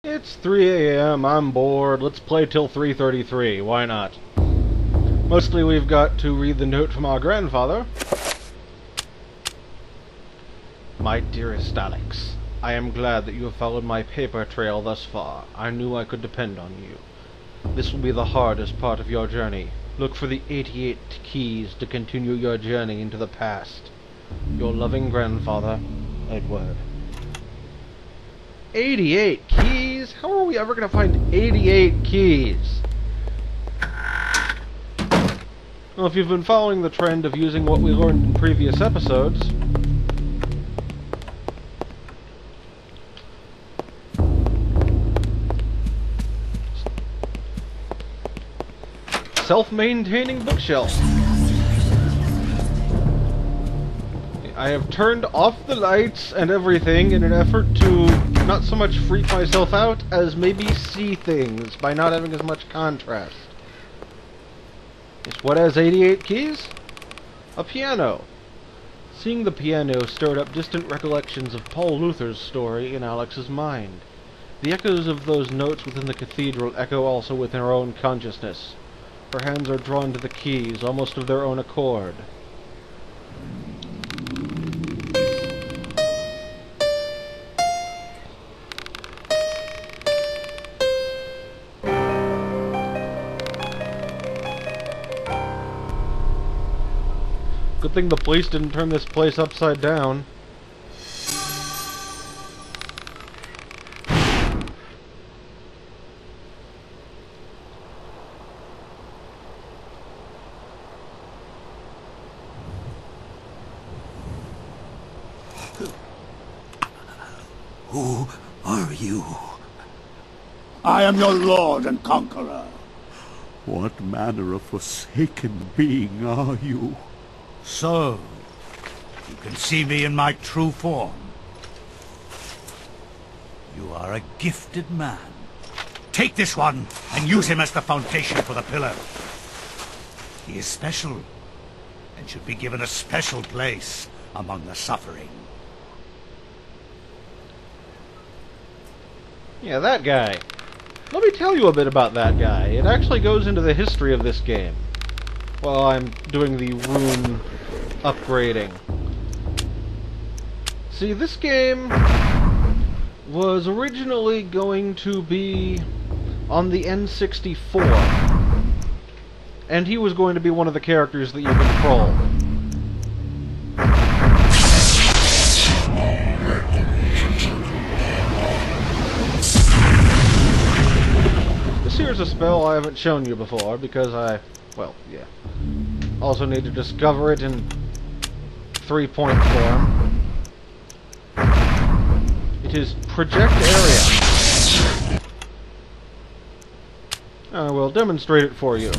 It's 3 a.m., I'm bored, let's play till 3:33, why not? Mostly we've got to read the note from our grandfather. My dearest Alex, I am glad that you have followed my paper trail thus far. I knew I could depend on you. This will be the hardest part of your journey. Look for the 88 keys to continue your journey into the past. Your loving grandfather, Edward. 88 keys? How are we ever going to find 88 keys? Well, if you've been following the trend of using what we learned in previous episodes, self-maintaining bookshelf. I have turned off the lights and everything in an effort to not so much freak myself out as maybe see things by not having as much contrast. Yes, what has 88 keys? A piano. Seeing the piano stirred up distant recollections of Paul Luther's story in Alex's mind. The echoes of those notes within the cathedral echo also within her own consciousness. Her hands are drawn to the keys, almost of their own accord. Good thing the police didn't turn this place upside down. Who are you? I am your lord and conqueror. What manner of forsaken being are you? So, you can see me in my true form. You are a gifted man. Take this one and use him as the foundation for the pillar. He is special and should be given a special place among the suffering. Yeah, that guy. Let me tell you a bit about that guy. It actually goes into the history of this game while I'm doing the rune upgrading. See, this game was originally going to be on the N64, and he was going to be one of the characters that you control. Here's a spell I haven't shown you before because well, yeah. Also need to discover it in 3-point form. It is Project Area. I will demonstrate it for you.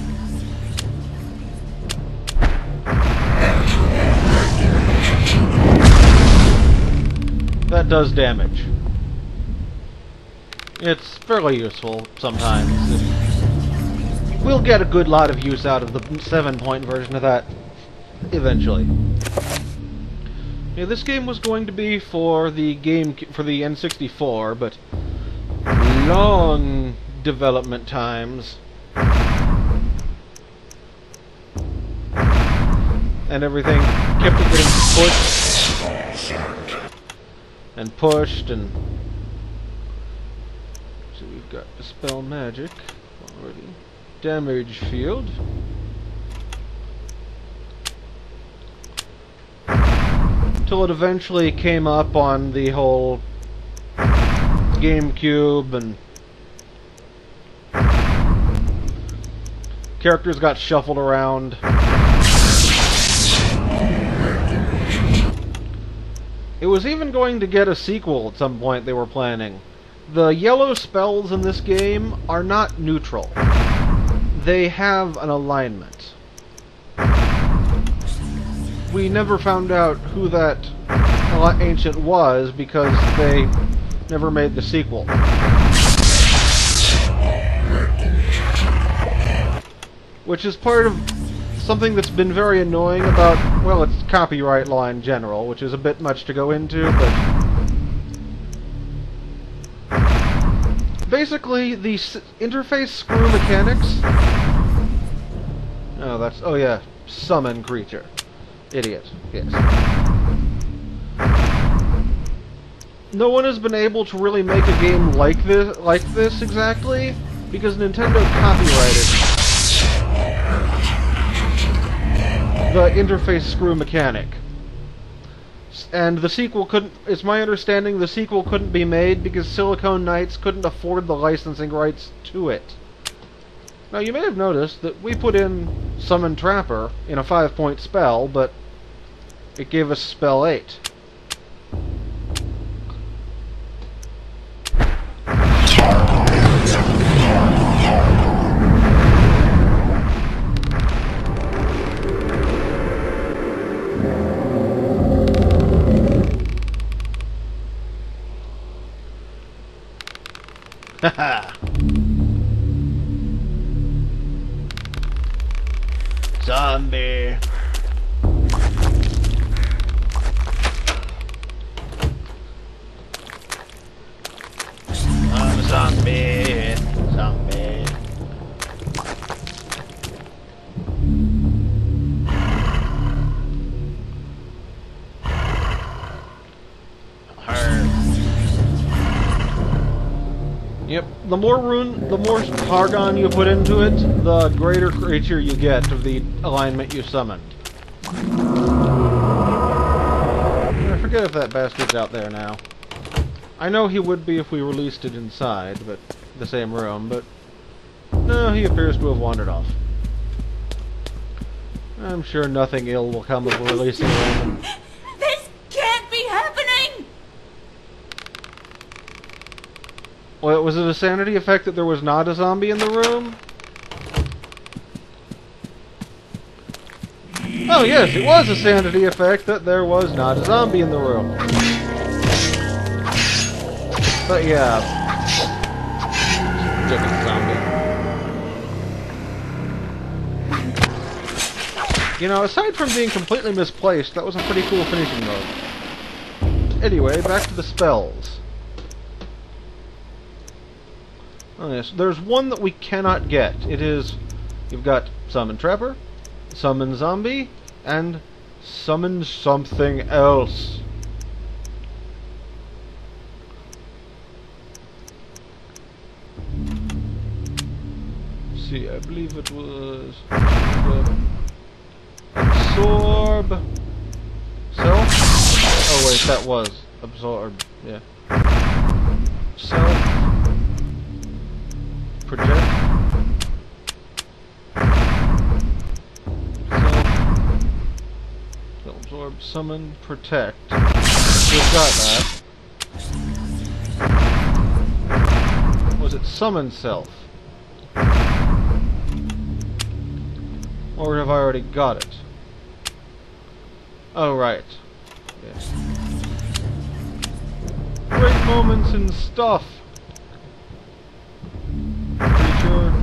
That does damage. It's fairly useful sometimes. We'll get a good lot of use out of the 7-point version of that eventually. Yeah, this game was going to be for the N64, but long development times and everything kept it getting pushed and pushed and. So we've got Dispel Magic already. Damage Field. Till it eventually came up on the whole GameCube and characters got shuffled around. It was even going to get a sequel at some point they were planning. The yellow spells in this game are not neutral. They have an alignment. We never found out who that ancient was because they never made the sequel. Which is part of something that's been very annoying about, well, it's copyright law in general, which is a bit much to go into, but Basically, the interface screw mechanics... Oh, that's... Oh, yeah. Summon creature. Idiot. Yes. No one has been able to really make a game like this exactly, because Nintendo copyrighted the interface screw mechanic. And the sequel couldn't... It's my understanding the sequel couldn't be made because Silicon Knights couldn't afford the licensing rights to it. Now, you may have noticed that we put in Summon Trapper in a 5-point spell, but it gave us spell 8. Haha! Zombie! I'm a zombie! Zombie! Yep, the more Targon you put into it, the greater creature you get of the alignment you summoned. I forget if that bastard's out there now. I know he would be if we released it inside, but the same room, but no, he appears to have wandered off. I'm sure nothing ill will come of releasing him. This can't be happening! Well, was it a sanity effect that there was not a zombie in the room? Oh yes, it was a sanity effect that there was not a zombie in the room. But yeah. Stupid zombie. You know, aside from being completely misplaced, that was a pretty cool finishing move. Anyway, back to the spells. Oh yes, there's one that we cannot get. It is... You've got Summon Trapper, Summon Zombie, and Summon something else. See, I believe it was... Absorb... Self? Oh wait, that was Absorb, yeah. Self... Project. Self absorb, summon, protect. We've got that. Was it summon self? Or have I already got it? Oh, right. Yes. Great moments and stuff. Creature.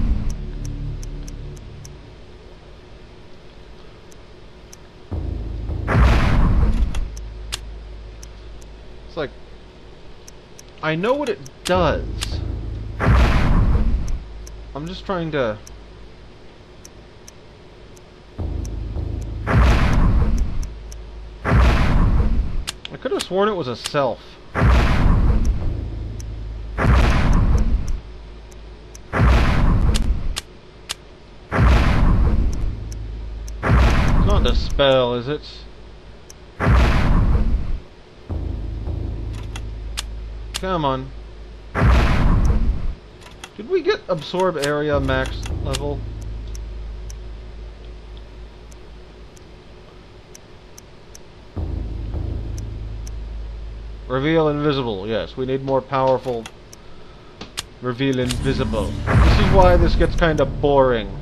It's like, I know what it does. I'm just trying to... I could have sworn it was a self. It's not a spell, is it? Come on. Did we get absorb area max level? Reveal invisible. Yes, we need more powerful reveal invisible. This is why this gets kind of boring.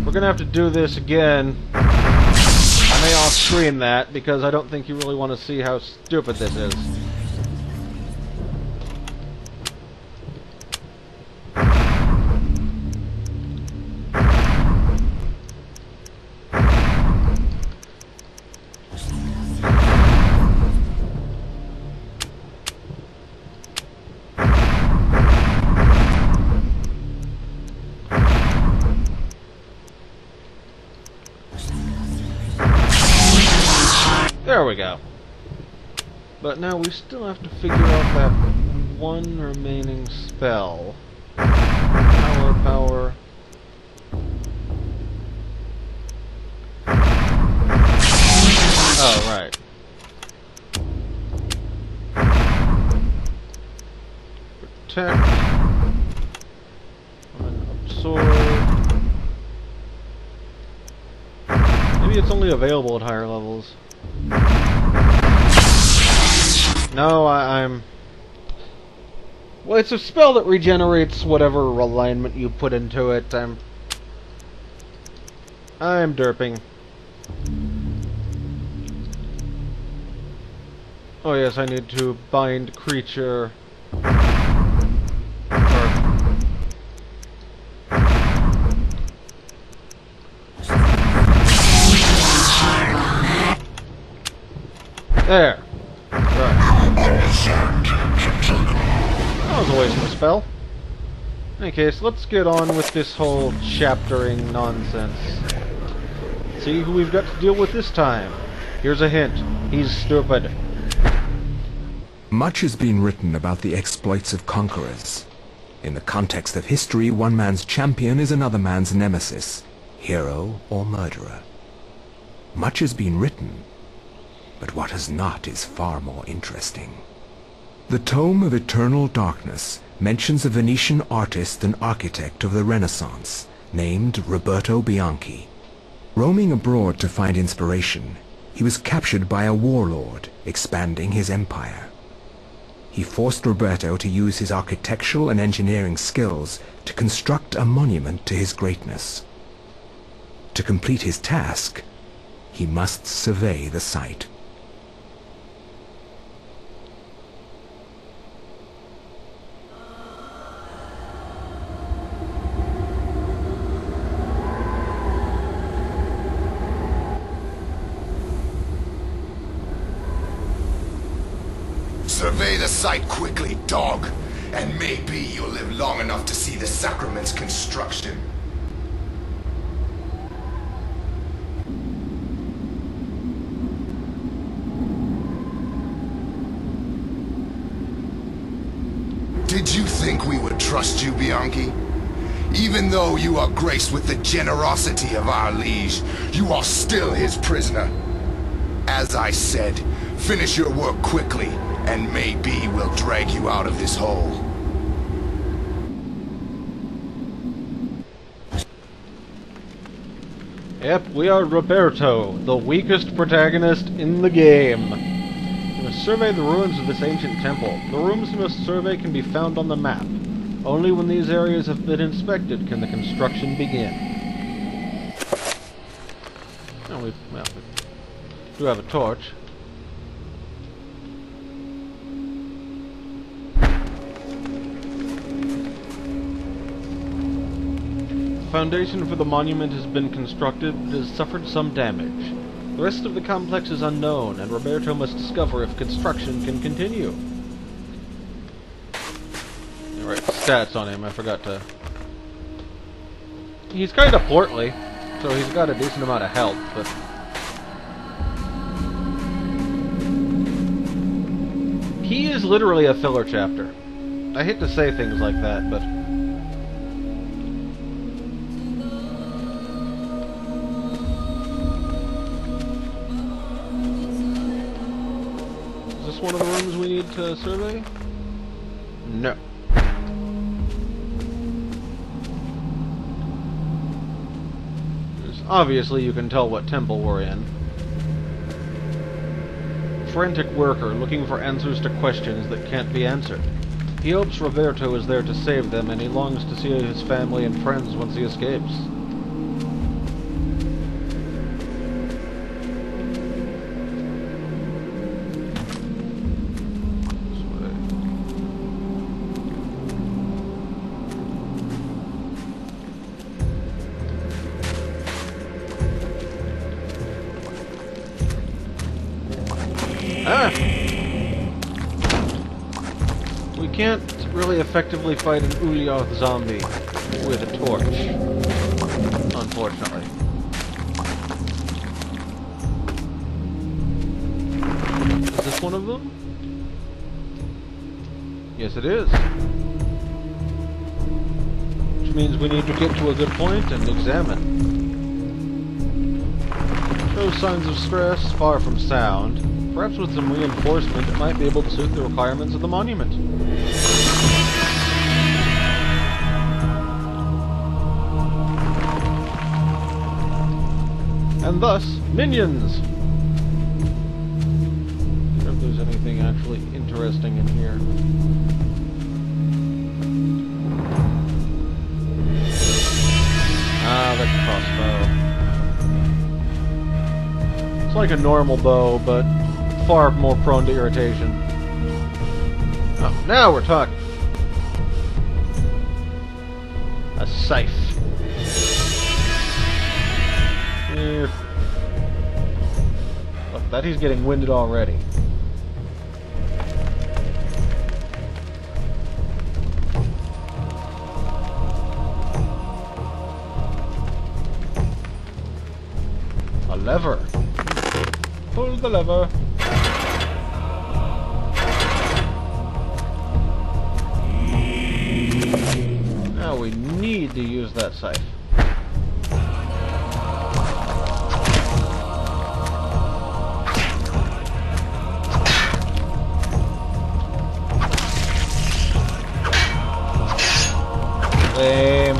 We're gonna have to do this again. I may off-screen that because I don't think you really want to see how stupid this is. There we go. But now we still have to figure out that one remaining spell. Power. Oh, right. Protect. And absorb. Maybe it's only available at higher levels. No, I'm... Well, it's a spell that regenerates whatever alignment you put into it. I'm derping. Oh yes, I need to bind creature. There. Right. That was a waste of a spell. In any case, let's get on with this whole chaptering nonsense. See who we've got to deal with this time. Here's a hint. He's stupid. Much has been written about the exploits of conquerors. In the context of history, one man's champion is another man's nemesis, hero or murderer. Much has been written, but what has not is far more interesting. The Tome of Eternal Darkness mentions a Venetian artist and architect of the Renaissance named Roberto Bianchi. Roaming abroad to find inspiration, he was captured by a warlord expanding his empire. He forced Roberto to use his architectural and engineering skills to construct a monument to his greatness. To complete his task, he must survey the site. Survey the site quickly, dog, and maybe you'll live long enough to see the sacrament's construction. Did you think we would trust you, Bianchi? Even though you are graced with the generosity of our liege, you are still his prisoner. As I said, finish your work quickly, and maybe we'll drag you out of this hole. Yep, we are Roberto, the weakest protagonist in the game. We must survey the ruins of this ancient temple. The rooms we must survey can be found on the map. Only when these areas have been inspected can the construction begin. Oh, we do have a torch. The foundation for the monument has been constructed, but has suffered some damage. The rest of the complex is unknown, and Roberto must discover if construction can continue. Alright, stats on him, I forgot to... He's kind of portly, so he's got a decent amount of health, but... He is literally a filler chapter. I hate to say things like that, but... One of the rooms we need to survey? No. Obviously you can tell what temple we're in. Frantic worker looking for answers to questions that can't be answered. He hopes Roberto is there to save them, and he longs to see his family and friends once he escapes. We can't really effectively fight an Xel'lotath zombie with a torch, unfortunately. one of them? Yes, it is. Which means we need to get to a good point and examine. No signs of stress, far from sound. Perhaps with some reinforcement, it might be able to suit the requirements of the monument. And thus, minions! I wonder if there's anything actually interesting in here. Ah, the crossbow. It's like a normal bow, but far more prone to irritation. Oh, now we're talking. A scythe. Look, that he's getting winded already. A lever. Pull the lever. Now we need to use that scythe. Lame.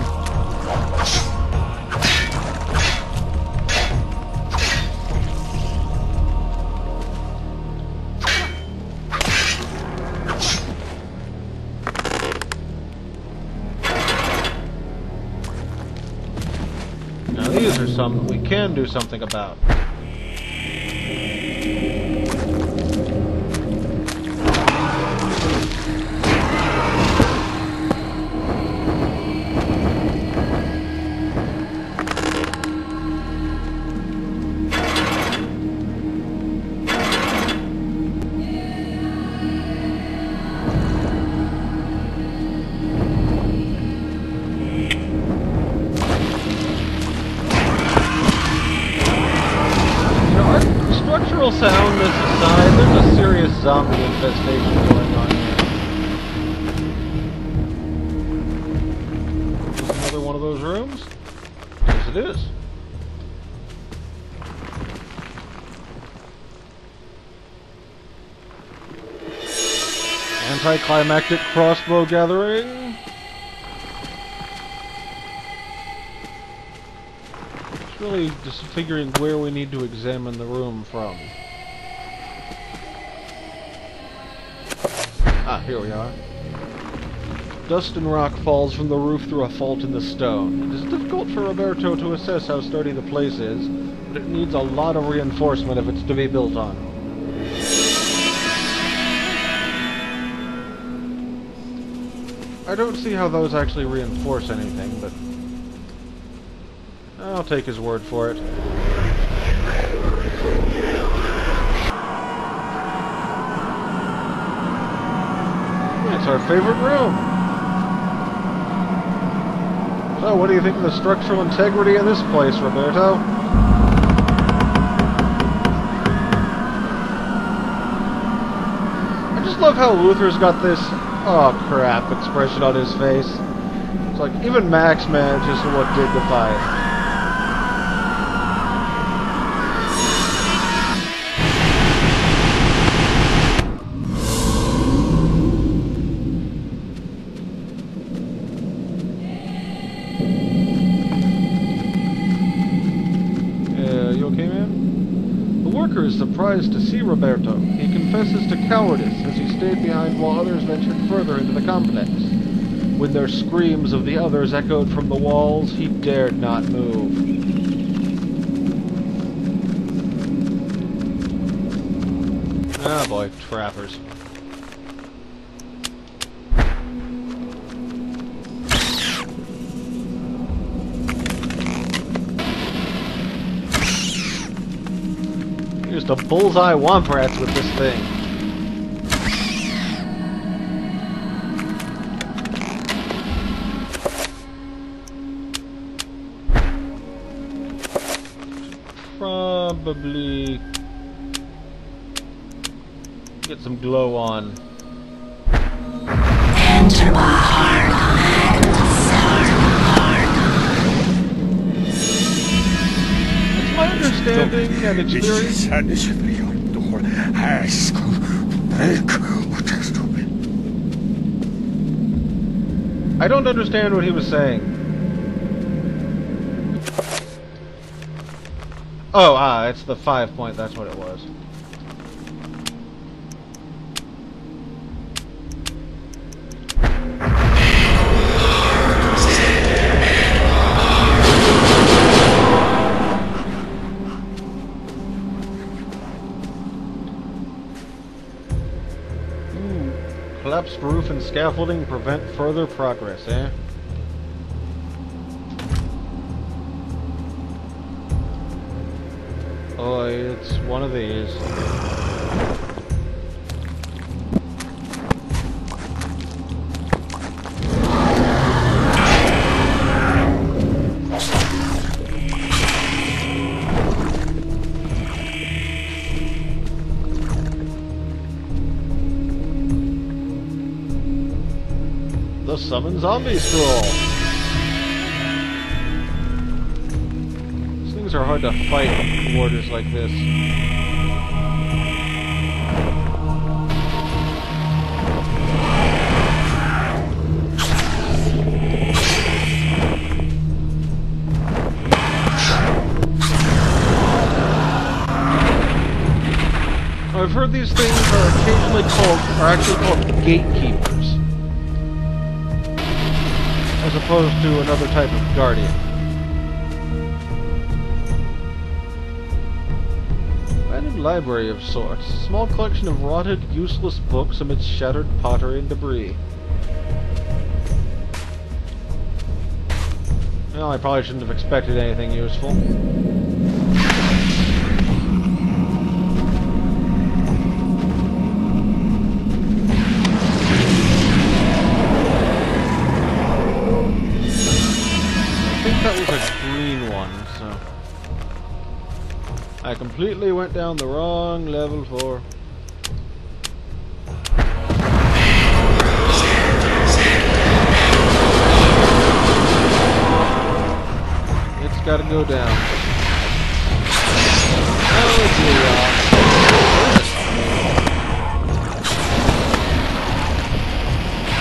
Now these are some that we can do something about. Soundness aside, there's a serious zombie infestation going on here. Is this another one of those rooms? Yes, it is. Anticlimactic crossbow gathering. It's really just figuring where we need to examine the room from. Ah, here we are. Dust and rock falls from the roof through a fault in the stone. It is difficult for Roberto to assess how sturdy the place is, but it needs a lot of reinforcement if it's to be built on. I don't see how those actually reinforce anything, but I'll take his word for it. It's our favorite room. So, what do you think of the structural integrity of this place, Roberto? I just love how Luther's got this "oh crap" expression on his face. It's like even Max manages to look dignified. Is surprised to see Roberto. He confesses to cowardice as he stayed behind while others ventured further into the complex. When their screams of the others echoed from the walls, he dared not move. Ah boy, trappers. Here's the bullseye womp rats with this thing. Probably some glow on. Enter my heart It's my understanding and experience. I don't understand what he was saying. Oh, it's the 5 point, that's what it was. Collapsed roof and scaffolding prevent further progress, eh? Oh, it's one of these. The Summon Zombie Scroll! These things are hard to fight in waters like this. I've heard these things are actually called gatekeepers, as opposed to another type of guardian. Abandoned library of sorts. A small collection of rotted, useless books amidst shattered pottery and debris. Well, I probably shouldn't have expected anything useful. That was a green one, so I completely went down the wrong level for. It's gotta go down. Oh dear.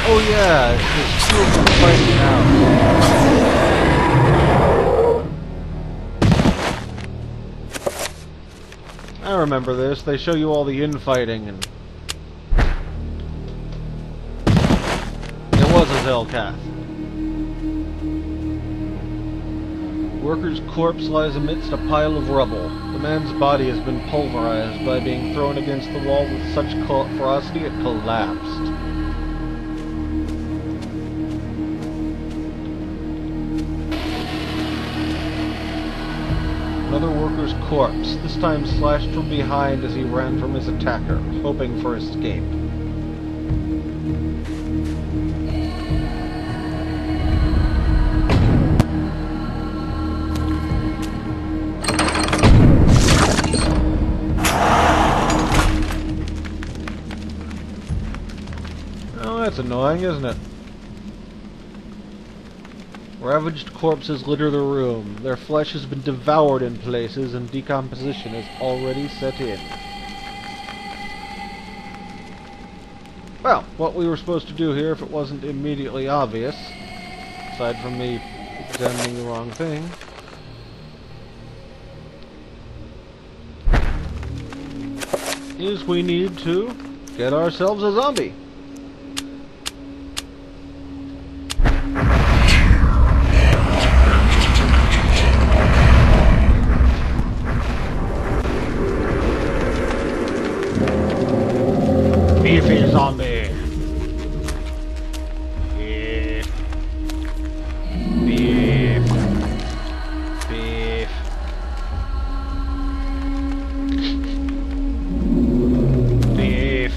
Oh yeah, it's still fighting out. I remember this. They show you all the infighting, and it was a Xel'lotath. Worker's corpse lies amidst a pile of rubble. The man's body has been pulverized by being thrown against the wall with such ferocity it collapsed. Another worker's corpse, this time slashed from behind as he ran from his attacker, hoping for escape. Oh, that's annoying, isn't it? Ravaged corpses litter the room. Their flesh has been devoured in places, and decomposition has already set in. Well, what we were supposed to do here, if it wasn't immediately obvious, aside from me examining the wrong thing, is we need to get ourselves a zombie. Beefy zombie. Beef. Beef. Beef. Beef.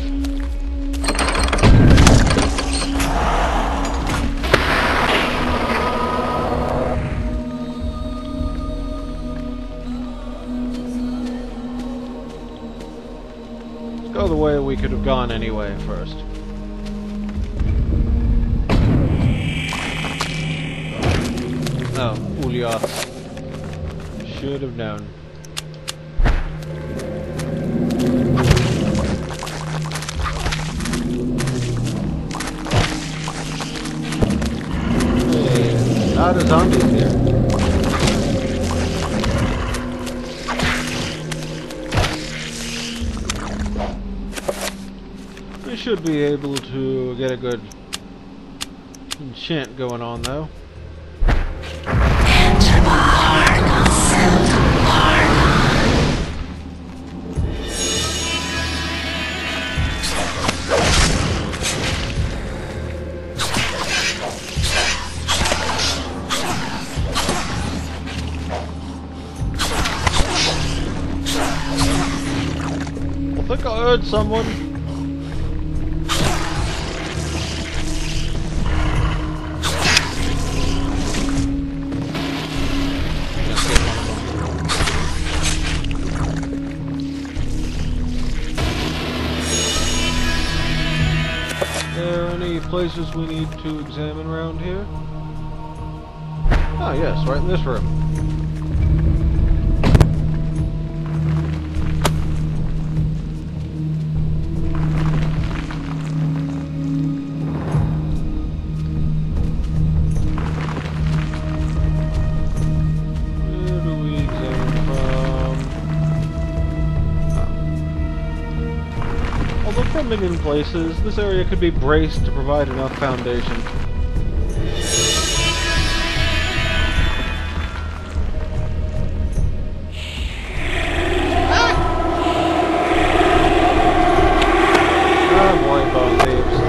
we could have gone anyway first. Oh, Xel'lotath. Should have known. Hey, not a zombie here. We should be able to get a good enchant going on though. I think I heard someone. Are there any places we need to examine around here? Ah, yes, right in this room. In places, this area could be braced to provide enough foundation. Oh boy, bone thieves.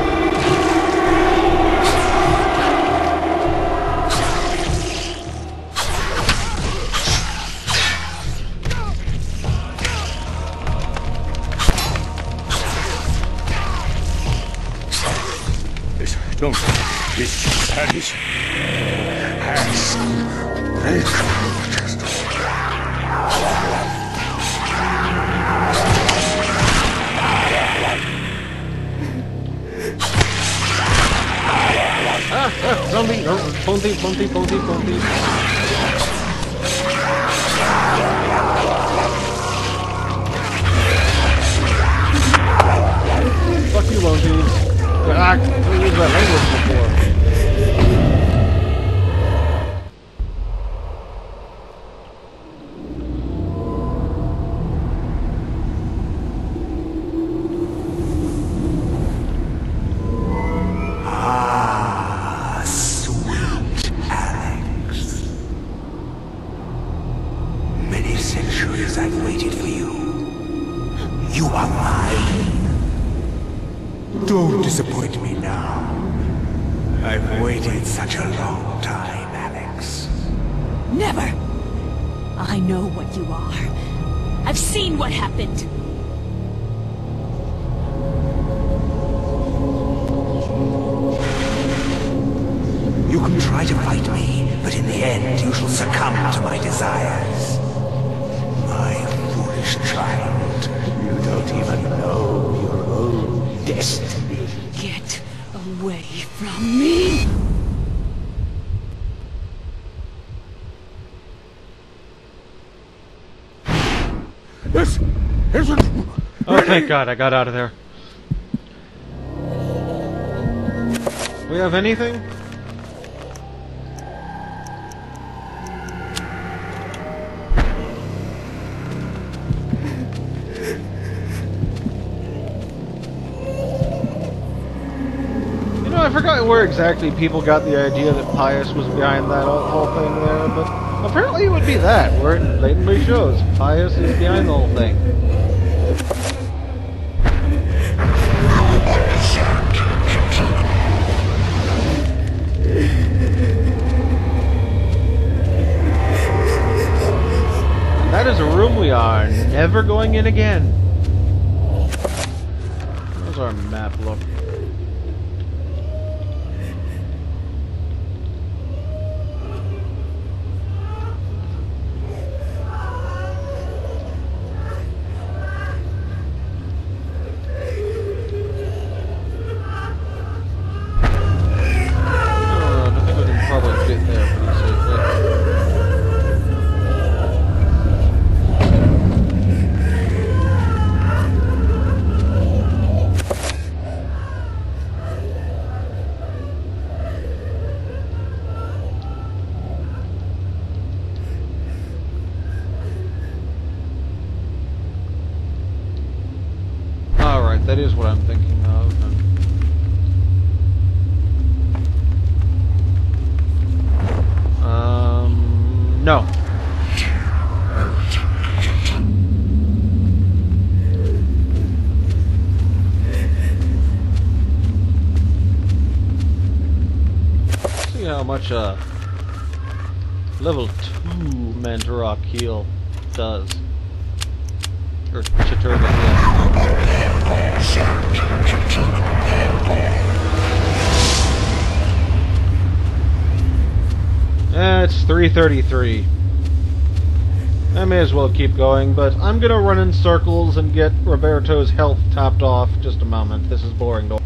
Don't dispatch has Zombie! Bone thief, bone thief, bone thief, bone thief. Fuck you, bone thieves. I couldn't use that language before. Ah, sweet Alex. Many centuries I've waited for you. You are mine. Don't disappoint me now. I've waited such a long time, Alex. Never! I know what you are. I've seen what happened. You can try to fight me, but in the end you shall succumb to my desires. My foolish child, you don't even know your own destiny. Get away from me! this isn't. Oh, thank God, I got out of there. We have anything? I forgot where exactly people got the idea that Pius was behind that whole thing there, but apparently it would be that, where it blatantly shows Pius is behind the whole thing. And that is a room we are never going in again. How's our map look? That is what I'm thinking of. No. See how much level 2 Mantarok heal does. Or Chattur'gha, it's 333. I may as well keep going, but I'm gonna run in circles and get Roberto's health topped off. Just a moment. This is boring to